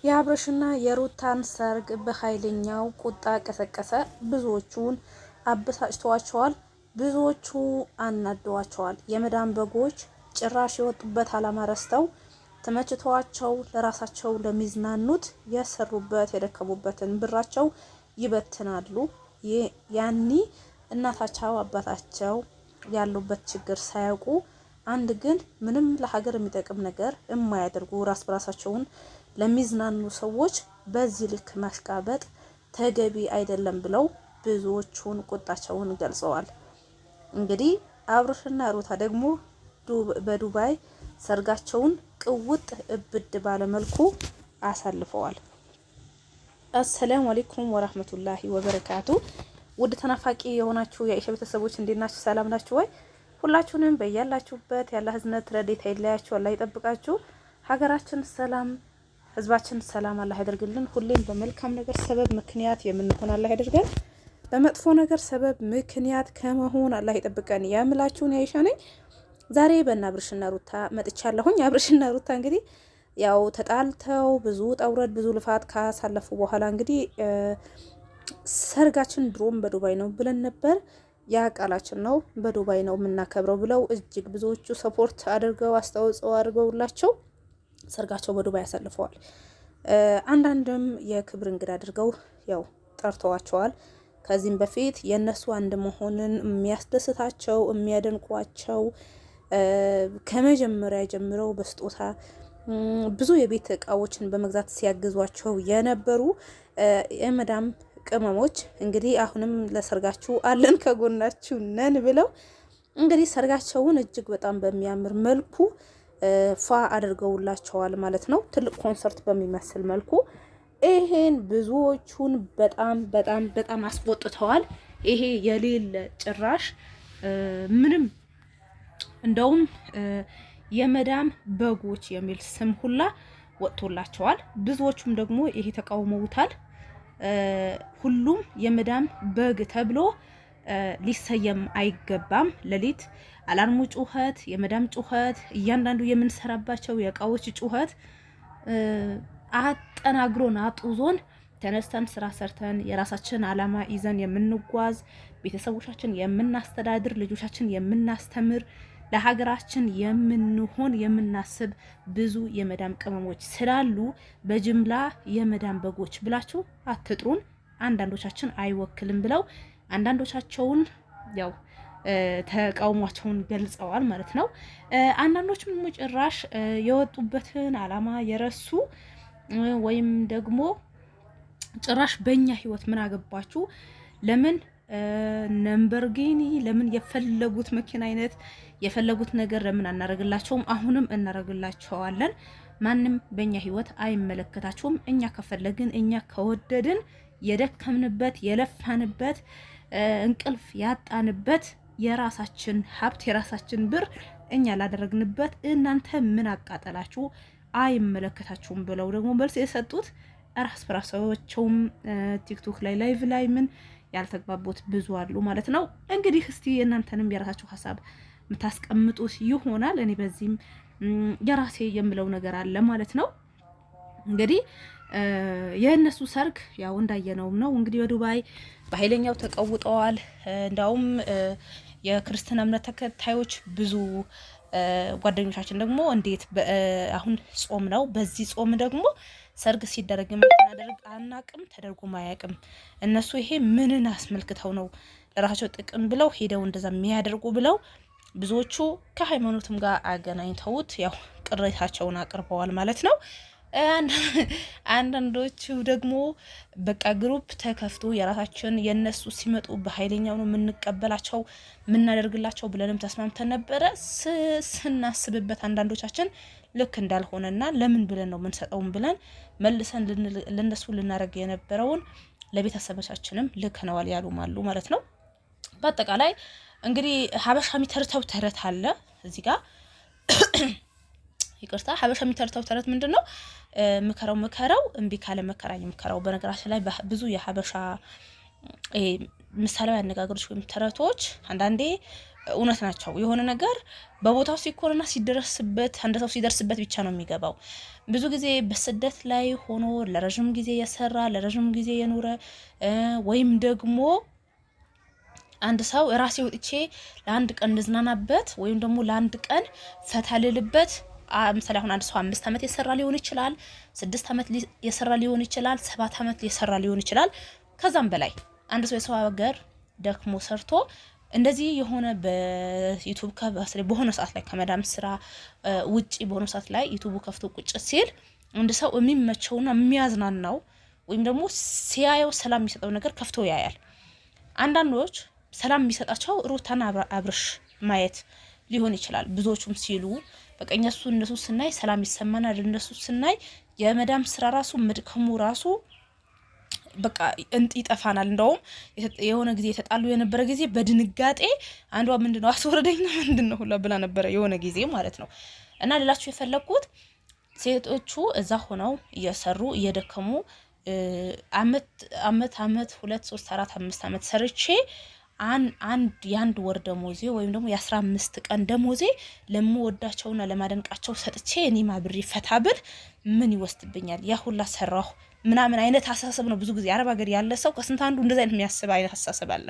የአብርሽና የሩታን ሰርግ በኃይለኛው ቁጣ ቀሰቀሰ። ብዙዎቹን አበሳጭተዋቸዋል፣ ብዙዎቹ አናደዋቸዋል። የመዳን በጎች ጭራሽ የወጡበት አላማ ረስተው ተመችተዋቸው ለራሳቸው ለሚዝናኑት የሰሩበት የደከሙበትን ብራቸው ይበትናሉ። ያኒ እናታቸው አባታቸው ያሉበት ችግር ሳያውቁ አንድ ግን ምንም ለሀገር የሚጠቅም ነገር የማያደርጉ ራስ በራሳቸውን ለሚዝናኑ ሰዎች በዚህ ልክ ማሽቃበጥ ተገቢ አይደለም ብለው ብዙዎቹን ቁጣቸውን ገልጸዋል። እንግዲህ አብርሽና ሩታ ደግሞ በዱባይ ሰርጋቸውን ቅውጥ እብድ ባለመልኩ አሳልፈዋል። አሰላሙ አለይኩም ወራህመቱላሂ ወበረካቱ። ውድ ተናፋቂ የሆናችሁ የአይሻ ቤተሰቦች እንዴት ናችሁ? ሰላም ናችሁ ወይ? ሁላችሁንም በያላችሁበት ያለ ህዝነት ረዴታ ይለያችሁ፣ አላህ ይጠብቃችሁ። ሀገራችን ሰላም፣ ህዝባችን ሰላም አላህ ያደርግልን። ሁሌም በመልካም ነገር ሰበብ ምክንያት የምንሆን አላህ ያደርገን። በመጥፎ ነገር ሰበብ ምክንያት ከመሆን አላህ ይጠብቀን። ያምላችሁን የአይሻ ነኝ። ዛሬ በእነ አብርሽና ሩታ መጥቻለሁኝ። አብርሽና ሩታ እንግዲህ ያው ተጣልተው ብዙ ጠውረድ ብዙ ልፋት ካሳለፉ በኋላ እንግዲህ ሰርጋችን ድሮም በዱባይ ነው ብለን ነበር፣ ያ ቃላችን ነው በዱባይ ነው የምናከብረው ብለው እጅግ ብዙዎቹ ሰፖርት አድርገው አስተዋጽኦ አድርገውላቸው ሰርጋቸው በዱባይ ያሳልፈዋል። አንዳንድም የክብር እንግዳ አድርገው ያው ጠርተዋቸዋል። ከዚህም በፊት የነሱ አንድ መሆንን የሚያስደስታቸው የሚያደንቋቸው ከመጀመሪያ ጀምረው በስጦታ ብዙ የቤት እቃዎችን በመግዛት ሲያግዟቸው የነበሩ የመዳም ቅመሞች እንግዲህ አሁንም ለሰርጋችሁ አለን ከጎናችሁ ነን ብለው እንግዲህ ሰርጋቸውን እጅግ በጣም በሚያምር መልኩ ፋ አድርገውላቸዋል ማለት ነው። ትልቅ ኮንሰርት በሚመስል መልኩ ይሄን ብዙዎቹን በጣም በጣም በጣም አስቆጥተዋል። ይሄ የሌለ ጭራሽ ምንም እንደውም የመዳም በጎች የሚል ስም ሁላ ወጥቶላቸዋል። ብዙዎቹም ደግሞ ይሄ ተቃውመውታል። ሁሉም የመዳም በግ ተብሎ ሊሰየም አይገባም። ሌሊት አላርሙ ጩኸት፣ የመዳም ጩኸት፣ እያንዳንዱ የምንሰራባቸው የእቃዎች ጩኸት አጠናግሮን አጡዞን ተነስተን ስራ ሰርተን የራሳችን አላማ ይዘን የምንጓዝ ቤተሰቦቻችን የምናስተዳድር ልጆቻችን የምናስተምር ለሀገራችን የምንሆን የምናስብ ብዙ የመዳም ቅመሞች ስላሉ በጅምላ የመዳም በጎች ብላችሁ አትጥሩን፣ አንዳንዶቻችን አይወክልም ብለው አንዳንዶቻቸውን ያው ተቃውሟቸውን ገልጸዋል ማለት ነው። አንዳንዶችም ጭራሽ የወጡበትን አላማ የረሱ ወይም ደግሞ ጭራሽ በእኛ ህይወት ምን አገባችሁ፣ ለምን ነምበርጊኒ ለምን የፈለጉት መኪና አይነት የፈለጉት ነገር ለምን አናረግላቸውም? አሁንም እናረግላቸዋለን። ማንም በእኛ ህይወት አይመለከታቸውም። እኛ ከፈለግን እኛ ከወደድን የደከምንበት የለፋንበት እንቅልፍ ያጣንበት የራሳችን ሀብት የራሳችን ብር እኛ ላደረግንበት እናንተ ምን አቃጠላችሁ? አይመለከታችሁም ብለው ደግሞ መልስ የሰጡት ራስ በራሳቸውም ቲክቶክ ላይ ላይቭ ላይ ምን ያልተግባቡት ብዙ አሉ ማለት ነው። እንግዲህ እስቲ እናንተንም የራሳችሁ ሀሳብ የምታስቀምጡት ይሆናል። እኔ በዚህም የራሴ የምለው ነገር አለ ማለት ነው። እንግዲህ የእነሱ ሰርግ ያው እንዳየነውም ነው እንግዲህ በዱባይ በኃይለኛው ተቀውጠዋል። እንዳውም የክርስትና እምነት ተከታዮች ብዙ ጓደኞቻችን ደግሞ እንዴት አሁን ጾም ነው፣ በዚህ ጾም ደግሞ ሰርግ ሲደረግ የምናደርግ አናቅም፣ ተደርጎ ማያቅም። እነሱ ይሄ ምንን አስመልክተው ነው ለራሳቸው ጥቅም ብለው ሄደው እንደዛ የሚያደርጉ ብለው ብዙዎቹ ከሃይማኖትም ጋር አገናኝተውት ያው ቅሬታቸውን አቅርበዋል ማለት ነው። አንዳንዶቹ ደግሞ በቃ ግሩፕ ተከፍቶ የራሳችን የነሱ ሲመጡ በኃይለኛው ነው የምንቀበላቸው የምናደርግላቸው ብለንም ተስማምተን ነበረ። ስናስብበት አንዳንዶቻችን ልክ እንዳልሆነና ለምን ብለን ነው የምንሰጠውን ብለን መልሰን ለነሱ ልናደርግ የነበረውን ለቤተሰቦቻችንም ልከነዋል ያሉም አሉ ማለት ነው። በአጠቃላይ እንግዲህ ሀበሻ የሚተርተው ተረት አለ እዚህ ጋር ይቅርታ፣ ሀበሻ የሚተርተው ተረት ምንድነው? ምከረው እምቢ ካለ መከራኝ ምከረው። በነገራችን ላይ ብዙ የሀበሻ ምሳሌያዊ አነጋገሮች ወይም ተረቶች አንዳንዴ እውነት ናቸው። የሆነ ነገር በቦታው ሲኮንና ሲደርስበት አንድ ሰው ሲደርስበት ብቻ ነው የሚገባው። ብዙ ጊዜ በስደት ላይ ሆኖ ለረጅም ጊዜ የሰራ ለረጅም ጊዜ የኖረ ወይም ደግሞ አንድ ሰው ራሴ ወጥቼ ለአንድ ቀን ልዝናናበት ወይም ደግሞ ለአንድ ቀን ፈታ ልልበት ምሳሌ አሁን አንድ ሰው 5 ዓመት የሰራ ሊሆን ይችላል፣ 6 ዓመት የሰራ ሊሆን ይችላል፣ 7 ዓመት የሰራ ሊሆን ይችላል፣ ከዛም በላይ አንድ ሰው የሰው ሀገር ደክሞ ሰርቶ እንደዚህ የሆነ በዩቲዩብ በሆነ ሰዓት ላይ ከመዳም ስራ ውጪ በሆነ ሰዓት ላይ ዩቲዩብ ከፍቶ ቁጭ ሲል አንድ ሰው የሚመቸውና የሚያዝናናው ወይም ደግሞ ሲያየው ሰላም የሚሰጠው ነገር ከፍቶ ያያል። አንዳንዶች ሰላም የሚሰጣቸው ሩታና አብርሽ ማየት ሊሆን ይችላል። ብዙዎቹም ሲሉ በቃ እነሱ ስናይ ሰላም ይሰማናል፣ እነሱ ስናይ የመዳም ስራ ራሱ መድከሙ ራሱ በቃ ይጠፋናል። እንደውም የሆነ ጊዜ የተጣሉ የነበረ ጊዜ በድንጋጤ አንዷ ምንድነው አስወረደኝ ነው ምንድነው ሁላ ብላ ነበረ የሆነ ጊዜ ማለት ነው። እና ሌላችሁ የፈለኩት ሴቶቹ እዛ ሆነው እየሰሩ እየደከሙ አመት 2 3 4 5 አመት ሰርቼ የአንድ ወር ደሞዜ ወይም ደግሞ የ15 ቀን ደሞዜ ለምወዳቸውና ለማደንቃቸው ሰጥቼ እኔ ማብሬ ፈታብል ምን ይወስድብኛል? ያ ሁላ ሰራሁ ምናምን አይነት አሳሰብ ነው። ብዙ ጊዜ አረብ ሀገር ያለ ሰው ከስንት አንዱ እንደዛ አይነት የሚያስብ አይነት አሳሰብ አለ።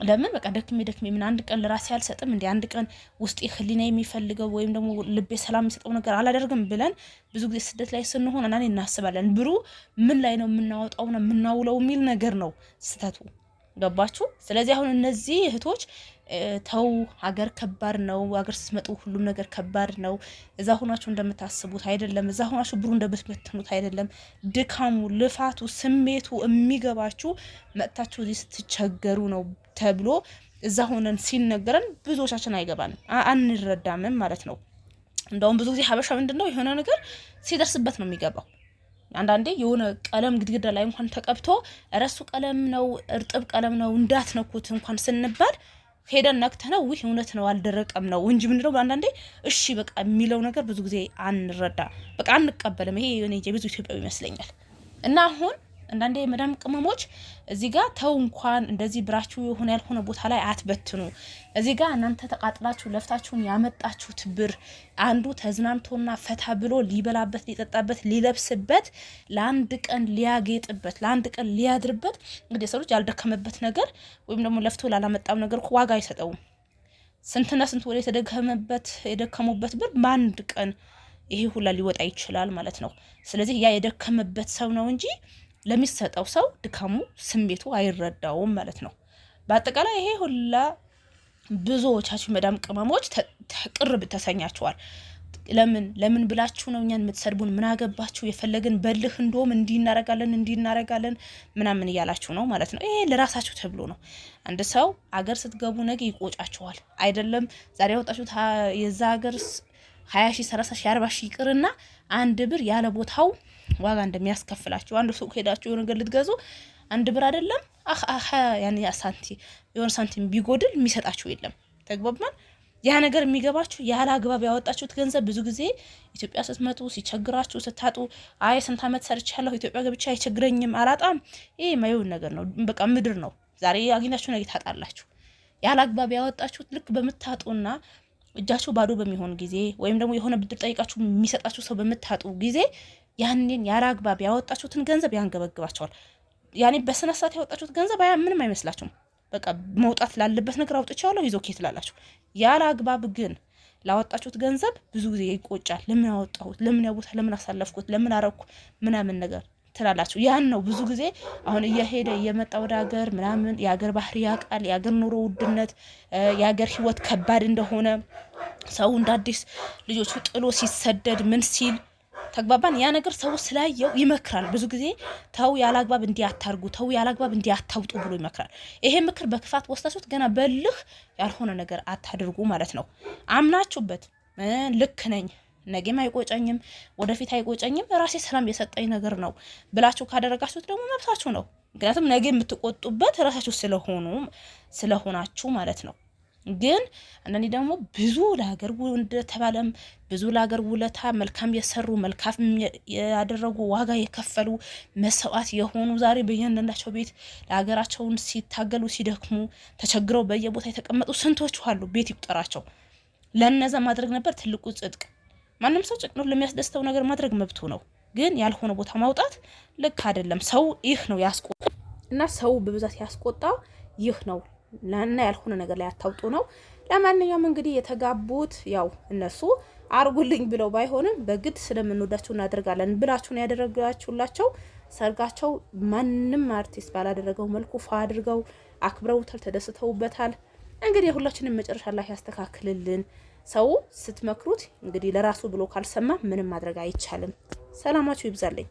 ለምን በቃ ደክሜ ምን አንድ ቀን ለራሴ አልሰጥም እንዴ? አንድ ቀን ውስጤ ህሊና የሚፈልገው ወይም ደግሞ ልቤ ሰላም የሚሰጠው ነገር አላደርግም ብለን ብዙ ጊዜ ስደት ላይ ስንሆን እና እናስባለን። ብሩ ምን ላይ ነው የምናወጣውና የምናውለው የሚል ነገር ነው ስተቱ። ገባችሁ? ስለዚህ አሁን እነዚህ እህቶች ተው፣ ሀገር ከባድ ነው። ሀገር ስትመጡ ሁሉም ነገር ከባድ ነው። እዛ ሆናችሁ እንደምታስቡት አይደለም። እዛ ሆናችሁ ብሩ እንደምትበትኑት አይደለም። ድካሙ፣ ልፋቱ፣ ስሜቱ የሚገባችሁ መጥታችሁ እዚህ ስትቸገሩ ነው ተብሎ እዛ ሆነን ሲነገረን ብዙዎቻችን አይገባንም፣ አንረዳምም ማለት ነው። እንደውም ብዙ ጊዜ ሀበሻ ምንድነው የሆነ ነገር ሲደርስበት ነው የሚገባው። አንዳንዴ የሆነ ቀለም ግድግዳ ላይ እንኳን ተቀብቶ እረሱ ቀለም ነው እርጥብ ቀለም ነው እንዳትነኩት እንኳን ስንባል ሄደን ነክተነው ውይ እውነት ነው አልደረቀም ነው እንጂ ምንድነው አንዳንዴ እሺ በቃ የሚለው ነገር ብዙ ጊዜ አንረዳ፣ በቃ አንቀበልም። ይሄ እኔ ብዙ ኢትዮጵያዊ ይመስለኛል። እና አሁን አንዳንዴ መዳም ቅመሞች እዚህ ጋር ተው እንኳን እንደዚህ ብራችሁ የሆነ ያልሆነ ቦታ ላይ አትበትኑ። እዚህ ጋር እናንተ ተቃጥላችሁ ለፍታችሁን ያመጣችሁት ብር አንዱ ተዝናንቶና ፈታ ብሎ ሊበላበት፣ ሊጠጣበት፣ ሊለብስበት፣ ለአንድ ቀን ሊያጌጥበት፣ ለአንድ ቀን ሊያድርበት። እንግዲህ ሰዎች ያልደከመበት ነገር ወይም ደግሞ ለፍቶ ላላመጣው ነገር ዋጋ አይሰጠውም። ስንትና ስንት ወደ የደከሙበት ብር በአንድ ቀን ይሄ ሁላ ሊወጣ ይችላል ማለት ነው። ስለዚህ ያ የደከመበት ሰው ነው እንጂ ለሚሰጠው ሰው ድካሙ ስሜቱ አይረዳውም ማለት ነው። በአጠቃላይ ይሄ ሁላ ብዙዎቻችሁ መዳም ቅመሞች ቅርብ ተሰኛችኋል። ለምን ብላችሁ ነው እኛን የምትሰድቡን? ምን አገባችሁ? የፈለግን በልህ እንደውም እንዲናረጋለን ምናምን እያላችሁ ነው ማለት ነው። ይሄ ለራሳችሁ ተብሎ ነው። አንድ ሰው አገር ስትገቡ ነገ ይቆጫችኋል። አይደለም ዛሬ ያወጣችሁት የዛ ሀገር 20 ሺህ 30 ሺህ 40 ሺህ ይቅርና አንድ ብር ያለ ቦታው ዋጋ እንደሚያስከፍላችሁ። አንድ ሱቅ ሄዳችሁ የሆነ ነገር ልትገዙ አንድ ብር አይደለም ያኔ የሆነ ሳንቲም ቢጎድል የሚሰጣችሁ የለም። ተግባባን? ያ ነገር የሚገባችሁ ያለ አግባብ ያወጣችሁት ገንዘብ ብዙ ጊዜ ኢትዮጵያ ስትመጡ ሲቸግራችሁ ስታጡ አይ ስንት ዓመት ሰርቻለሁ ኢትዮጵያ ገብቻ አይቸግረኝም አላጣም፣ ይሄ የማይሆን ነገር ነው። በቃ ምድር ነው። ዛሬ አግኝታችሁ ነገ ታጣላችሁ። ያለ አግባብ ያወጣችሁት ልክ በምታጡና እጃችሁ ባዶ በሚሆን ጊዜ ወይም ደግሞ የሆነ ብድር ጠይቃችሁ የሚሰጣችሁ ሰው በምታጡ ጊዜ ያንን ያለ አግባብ ያወጣችሁትን ገንዘብ ያንገበግባቸዋል። ያኔ በስነ ስርዓት ያወጣችሁት ገንዘብ ምንም አይመስላችሁም። በቃ መውጣት ላለበት ነገር አውጥቻለሁ ይዞ ኬት ላላችሁ። ያለ አግባብ ግን ላወጣችሁት ገንዘብ ብዙ ጊዜ ይቆጫል። ለምን አወጣሁት፣ ለምን ያቦታ፣ ለምን አሳለፍኩት፣ ለምን አረኩ ምናምን ነገር ትላላችሁ። ያን ነው ብዙ ጊዜ አሁን እየመጣ ወደ ሀገር ምናምን የሀገር ባህሪ ያውቃል። የሀገር ኑሮ ውድነት፣ የሀገር ህይወት ከባድ እንደሆነ ሰው እንደ አዲስ ልጆቹ ጥሎ ሲሰደድ ምን ሲል ተግባባን። ያ ነገር ሰው ስላየው ይመክራል። ብዙ ጊዜ ተው ያላግባብ እንዲያታርጉ፣ ተው ያላግባብ እንዲያታውጡ ብሎ ይመክራል። ይሄ ምክር በክፋት ወስዳችሁት ገና በልህ ያልሆነ ነገር አታድርጉ ማለት ነው። አምናችሁበት ልክ ነኝ ነገም አይቆጨኝም ወደፊት አይቆጨኝም ራሴ ሰላም የሰጠኝ ነገር ነው ብላችሁ ካደረጋችሁት ደግሞ መብታችሁ ነው። ምክንያቱም ነገ የምትቆጡበት ራሳችሁ ስለሆናችሁ ማለት ነው። ግን አንዳንዴ ደግሞ ብዙ ለሀገር እንደተባለም ብዙ ለሀገር ውለታ መልካም የሰሩ መልካም ያደረጉ ዋጋ የከፈሉ መስዋዕት የሆኑ ዛሬ በእያንዳንዳቸው ቤት ለሀገራቸውን ሲታገሉ ሲደክሙ ተቸግረው በየቦታ የተቀመጡ ስንቶች አሉ። ቤት ይቁጠራቸው። ለነዛ ማድረግ ነበር ትልቁ ጽድቅ። ማንም ሰው ጭቅኖ ለሚያስደስተው ነገር ማድረግ መብቱ ነው። ግን ያልሆነ ቦታ ማውጣት ልክ አይደለም። ሰው ይህ ነው ያስቆጣ እና ሰው በብዛት ያስቆጣው ይህ ነው። ለና ያልሆነ ነገር ላይ አታውጡ ነው። ለማንኛውም እንግዲህ የተጋቡት ያው እነሱ አርጉልኝ ብለው ባይሆንም በግድ ስለምንወዳቸው እናደርጋለን ብላችሁን ያደረጋችሁላቸው ሰርጋቸው ማንም አርቲስት ባላደረገው መልኩ ፋ አድርገው አክብረውታል፣ ተደስተውበታል። እንግዲህ የሁላችንም መጨረሻ ላይ ያስተካክልልን። ሰው ስትመክሩት እንግዲህ ለራሱ ብሎ ካልሰማ ምንም ማድረግ አይቻልም። ሰላማችሁ ይብዛልኝ።